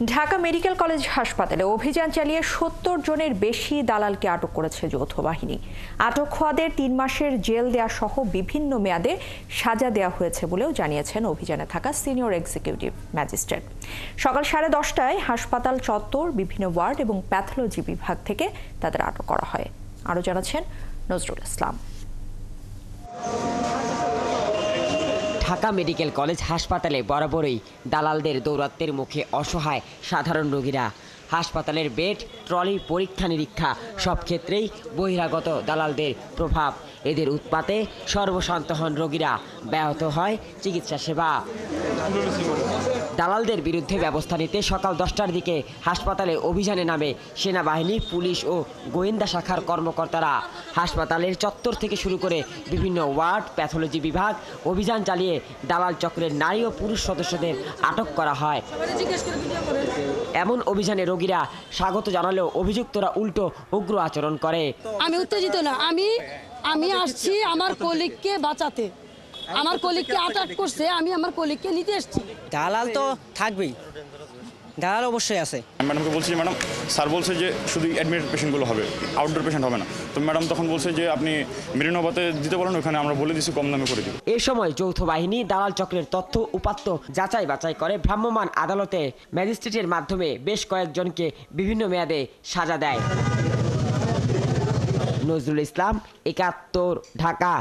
Dhaka medical college হাসপাতালে অভিযান চালিয়ে ৭০ জনের বেশি দালালকে আটক করেছে যৌথ বাহিনী। আটক হওয়াদের ৩ মাসের জেল দেয়া সহ বিভিন্ন মেয়াদে সাজা দেওয়া হয়েছে বলেও জানিয়েছেন অভিযানে থাকা সিনিয়র এক্সিকিউটিভ ম্যাজিস্ট্রেট। সকাল 10:30টায় হাসপাতাল চত্বর, বিভিন্ন ওয়ার্ড এবং প্যাথোলজি বিভাগ থেকে তাদের আটক করা হয়। আরও জানাচ্ছেন নজরুল ইসলাম। ঢাকা মেডিকেল কলেজ হাসপাতালে বরাবরই দালালদের দৌরাত্ম্যের মুখে অসহায় সাধারণ রোগীরা। হাসপাতালের বেড, ট্রলি, পরীক্ষা নিরীক্ষা সব ক্ষেত্রেই বহিরাগত দালালদের প্রভাব। এদের উৎপাতে সর্বশান্ত হন রোগীরা, ব্যাহত হয় চিকিৎসা সেবা। দালালদের বিরুদ্ধে ব্যবস্থা নিতে সকাল 10টার দিকে হাসপাতালে অভিযানে নামে সেনাবাহিনী, পুলিশ ও গোয়েন্দা শাখার কর্মকর্তারা। হাসপাতালের চত্বর থেকে শুরু করে বিভিন্ন ওয়ার্ড, প্যাথোলজি বিভাগ অভিযান চালিয়ে দালাল চক্রের নারী ও পুরুষ সদস্যদের আটক করা হয়। এমন অভিযানে রোগীরা স্বাগত জানালেও অভিযুক্তরা উল্টো উগ্র আচরণ করে। আমি উত্তেজিত না, আমি আসছি আমার কলিগকে বাঁচাতে। আমার কলিগকে আটক করছে, আমি আমার কলিগকে নিতে এসেছি। দালাল তো থাকবেই, দালাল অবশ্যই আছে। ম্যাডামকে বলছি যে ম্যাডাম, স্যার বলছে যে শুধু অ্যাডমিটেড পেশেন্টগুলো হবে, আউটডোর পেশেন্ট হবে না। তো ম্যাডাম তখন বলছে যে আপনি মেরিনোবাতে দিতে পারেন, ওখানে আমরা বলে দিচ্ছি কম দামে করে দিব। এ সময় যৌথ বাহিনী দালাল চক্রের তথ্য উপাত্ত যাচাই বাছাই করে ভ্রাম্যমাণ আদালতে ম্যাজিস্ট্রেটের মাধ্যমে বেশ কয়েকজনকে বিভিন্ন মেয়াদে সাজা দেয়। নজরুল ইসলাম, ৭১, ঢাকা।